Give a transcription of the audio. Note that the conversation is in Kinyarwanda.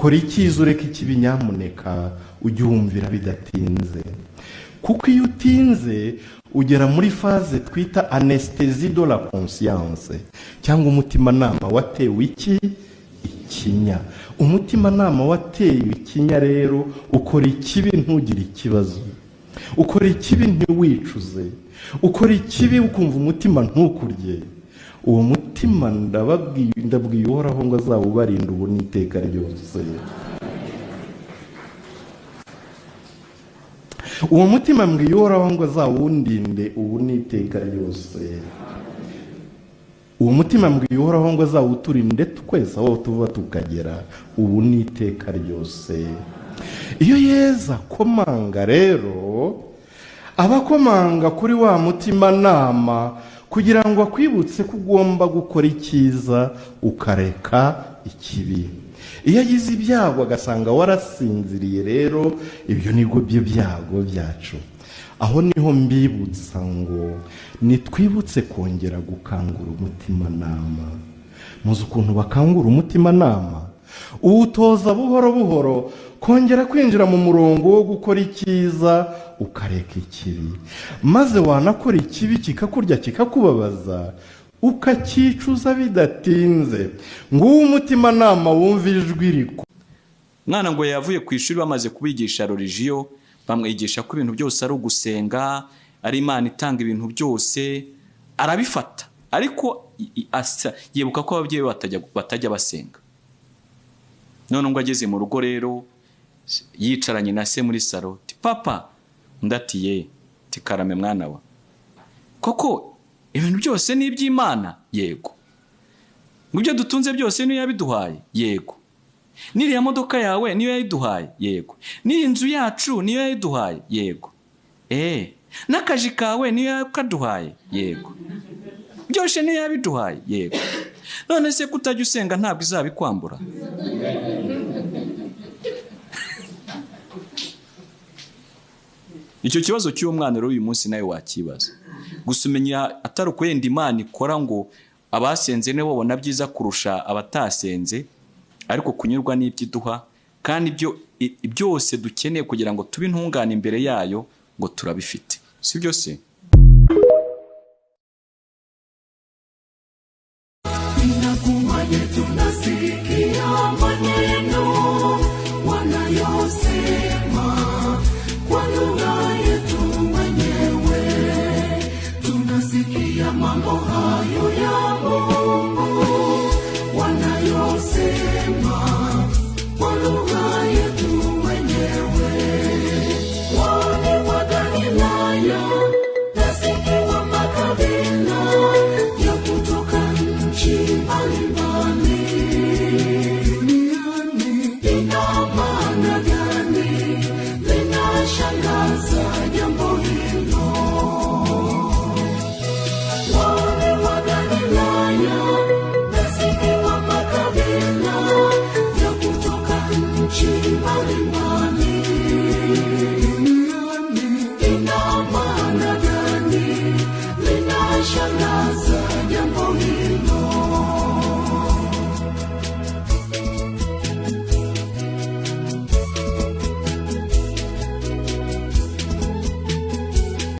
kora icyiza ureka ikibi nyamuneka ujye wumvira bidatinze, kuko iyo utinze ugera muri faze twita anesthésie de la conscience, cyangwa umutimanama watewe ikinya. Umutimanama watewe ikinya rero ukora ikibi ntugire ikibazo, ukora ikibi ntiwicuze, ukora ikibi ukumva umutima ntukurye. Uwo mutima ndabwiye Uhoraho ngo azawubarinda ubu n'iteka ryose. Uwo mutima mbwiye Uhoraho ngo azawundinde ubu n'iteka ryose. Uwo mutima mbwiye Uhoraho ngo azawuturinde twese aho tuva tukagera ubu n'iteka ryose. Iyo Yesu akomanga rero abakomanga kuri wa mutima nama kugira ngo akwibutse ko ugomba gukora icyiza ukareka ikibi. Iyo agize ibyago agasanga warasinziriye rero ibyo nibwo byo byago byacu. Aho niho mbibutsa ngo nitwibutse kongera gukangura umutima nama. Muzi ukuntu bakangura umutima nama? Uwutoza buhoro buhoro kongera kwinjira mu murongo wo gukora icyiza ukareka ikibi, maze wanakora ikibi kikakurya kikakubabaza ukakicuza bidatinze. Nguwo umutima nama wumva ijwi riko. Mwana ngo yavuye ku ishuri bamaze kubigisha religion, bamwigisha ko ibintu byose ari ugusenga, ari Imana itanga ibintu byose, arabifata. Ariko yibuka ko ababyeyi batajya basenga. None ngo ageze mu rugo rero yicaranye na se muri salo, papa ndatiye tikarame mwana wa, koko ibintu byose ni iby'Imana? Yego. Ngo ibyo dutunze byose niyo yabiduhaye? Yego. N'iriya modoka yawe niyo yayiduhaye? Yego. N'iyi nzu yacu niyo yayiduhaye? Yego. N'akaji kawe niyo yakaduhaye? Yego. Byose niyo yabiduhaye? Yego. None se kutajya usenga ntabwo izabikwambura? Icyo kibazo cy'uwo mwana rero uyu munsi nawe wakibaza. Gusa umenya atari uko yenda Imana ikora ngo abasenze nibo babona byiza kurusha abatasenze, ariko kunyurwa n'ibyiduha, kandi byose dukeneye kugira ngo tube intungane imbere yayo ngo turabifite. Si byo se? Shall